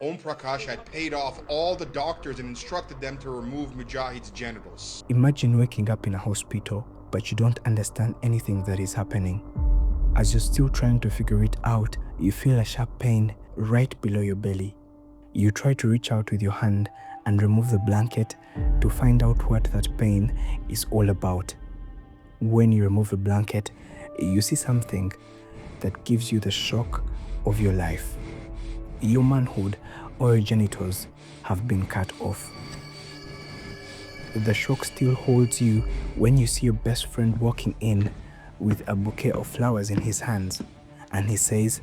Omprakash had paid off all the doctors and instructed them to remove Mujahid's genitals. Imagine waking up in a hospital, but you don't understand anything that is happening. As you're still trying to figure it out, you feel a sharp pain right below your belly. You try to reach out with your hand and remove the blanket to find out what that pain is all about. When you remove the blanket, you see something that gives you the shock of your life. Your manhood or your genitals have been cut off. The shock still holds you when you see your best friend walking in with a bouquet of flowers in his hands, and he says,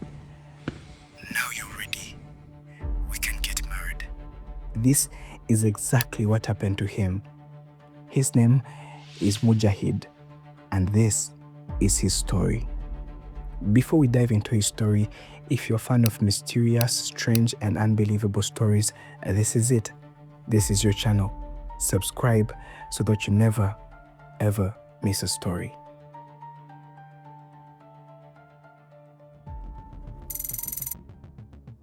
"Now you're ready. We can get married." This is exactly what happened to him. His name is Mujahid, and this is his story. Before we dive into his story, if you're a fan of mysterious, strange, and unbelievable stories, this is it. This is your channel. Subscribe so that you never, ever miss a story.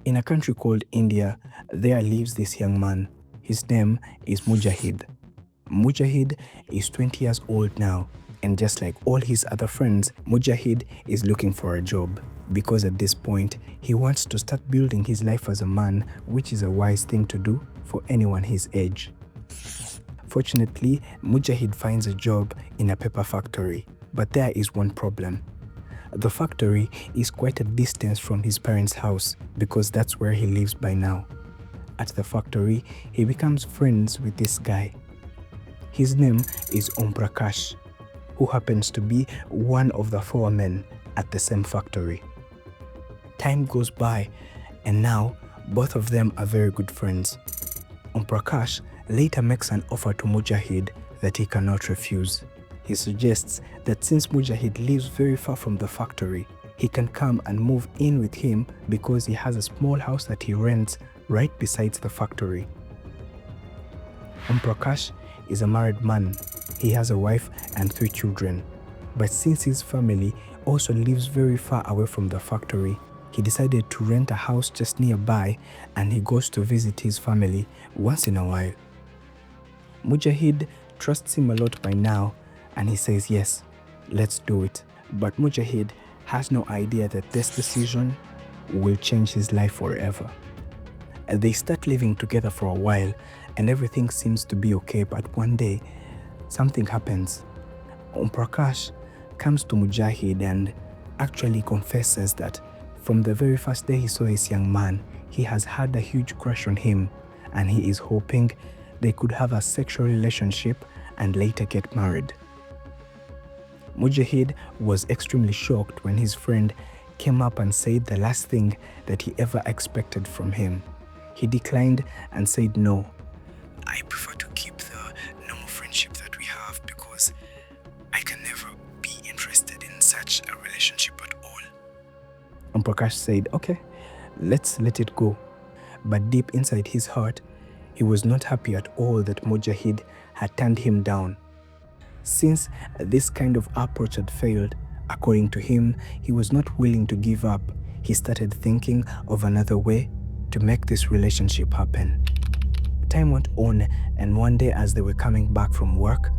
In a country called India, there lives this young man. His name is Mujahid. Mujahid is 20 years old now, and just like all his other friends, Mujahid is looking for a job because at this point, he wants to start building his life as a man, which is a wise thing to do for anyone his age. Fortunately, Mujahid finds a job in a paper factory, but there is one problem. The factory is quite a distance from his parents' house because that's where he lives by now. At the factory, he becomes friends with this guy. His name is Omprakash, who happens to be one of the foremen at the same factory. Time goes by, and now both of them are very good friends. Omprakash later makes an offer to Mujahid that he cannot refuse. He suggests that since Mujahid lives very far from the factory, he can come and move in with him because he has a small house that he rents right beside the factory. Omprakash is a married man. He has a wife and 3 children. But since his family also lives very far away from the factory, he decided to rent a house just nearby, and he goes to visit his family once in a while. Mujahid trusts him a lot by now, and he says, yes, let's do it. But Mujahid has no idea that this decision will change his life forever. They start living together for a while, and everything seems to be okay, but one day, something happens. Omprakash comes to Mujahid and actually confesses that from the very first day he saw this young man, he has had a huge crush on him, and he is hoping they could have a sexual relationship and later get married. Mujahid was extremely shocked when his friend came up and said the last thing that he ever expected from him. He declined and said, "No, I prefer to keep the normal friendship that we have because I can never be interested in such a relationship at all." Omprakash said, "Okay, let's let it go." But deep inside his heart, he was not happy at all that Mujahid had turned him down. Since this kind of approach had failed, according to him, he was not willing to give up. He started thinking of another way to make this relationship happen. Time went on, and one day as they were coming back from work,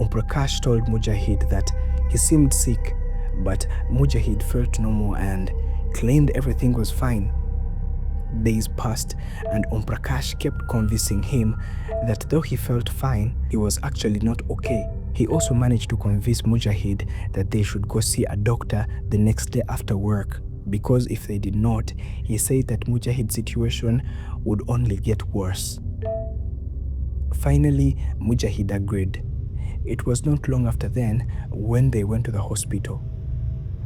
Omprakash told Mujahid that he seemed sick, but Mujahid felt normal and claimed everything was fine. Days passed, and Omprakash kept convincing him that though he felt fine, he was actually not okay. He also managed to convince Mujahid that they should go see a doctor the next day after work, because if they did not, he said that Mujahid's situation would only get worse. Finally, Mujahid agreed. It was not long after then when they went to the hospital.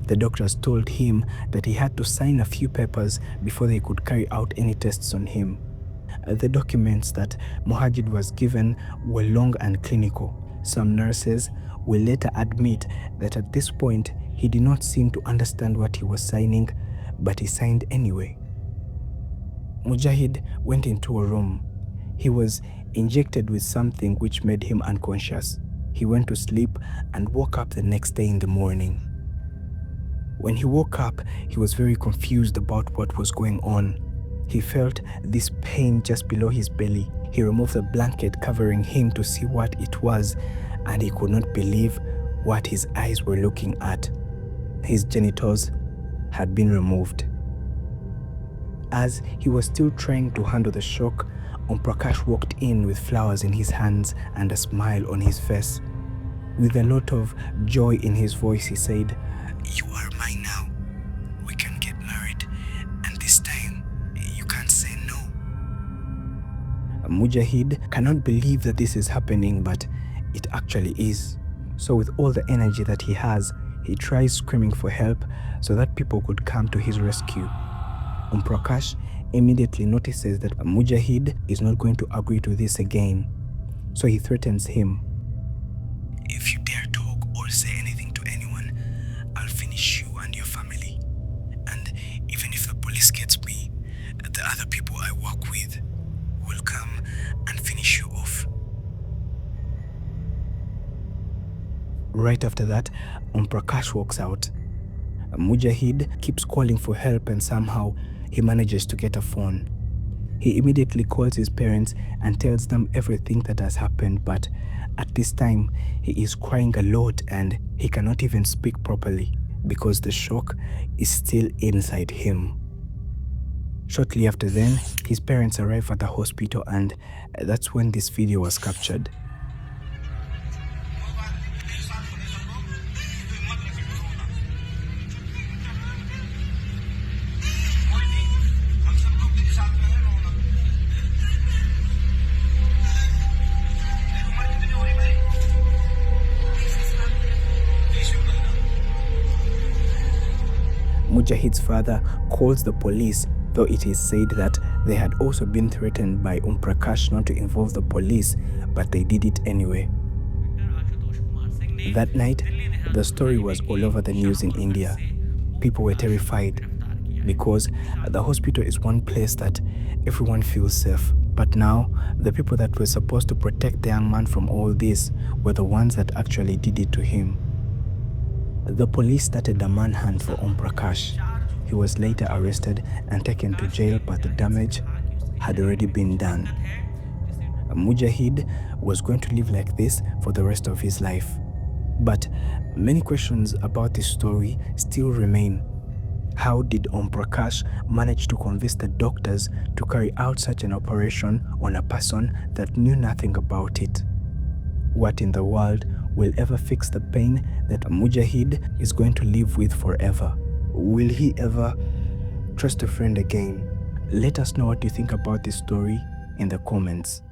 The doctors told him that he had to sign a few papers before they could carry out any tests on him. The documents that Mujahid was given were long and clinical. Some nurses will later admit that at this point he did not seem to understand what he was signing, but he signed anyway. Mujahid went into a room. He was injected with something which made him unconscious. He went to sleep and woke up the next day in the morning. When he woke up, he was very confused about what was going on. He felt this pain just below his belly. He removed the blanket covering him to see what it was, and he could not believe what his eyes were looking at. His genitals had been removed. As he was still trying to handle the shock, Omprakash walked in with flowers in his hands and a smile on his face. With a lot of joy in his voice, he said, "You are mine now. We can get married, and this time, you can't say no." Mujahid cannot believe that this is happening, but it actually is. So with all the energy that he has, he tries screaming for help so that people could come to his rescue. Omprakash immediately notices that Mujahid is not going to agree to this again. So he threatens him. "If you dare talk or say anything to anyone, I'll finish you and your family. And even if the police gets me, the other people I work with will come and finish you off." Right after that, Omprakash walks out. Mujahid keeps calling for help, and somehow he manages to get a phone. He immediately calls his parents and tells them everything that has happened, but at this time he is crying a lot and he cannot even speak properly because the shock is still inside him. Shortly after then, his parents arrive at the hospital, and that's when this video was captured. Mujahid's father calls the police, though it is said that they had also been threatened by Omprakash not to involve the police, but they did it anyway. That night, the story was all over the news in India. People were terrified because the hospital is one place that everyone feels safe. But now, the people that were supposed to protect the young man from all this were the ones that actually did it to him. The police started a manhunt for Omprakash. He was later arrested and taken to jail, but the damage had already been done. Mujahid was going to live like this for the rest of his life. But many questions about this story still remain. How did Omprakash manage to convince the doctors to carry out such an operation on a person that knew nothing about it? What in the world will ever fix the pain that Mujahid is going to live with forever? Will he ever trust a friend again? Let us know what you think about this story in the comments.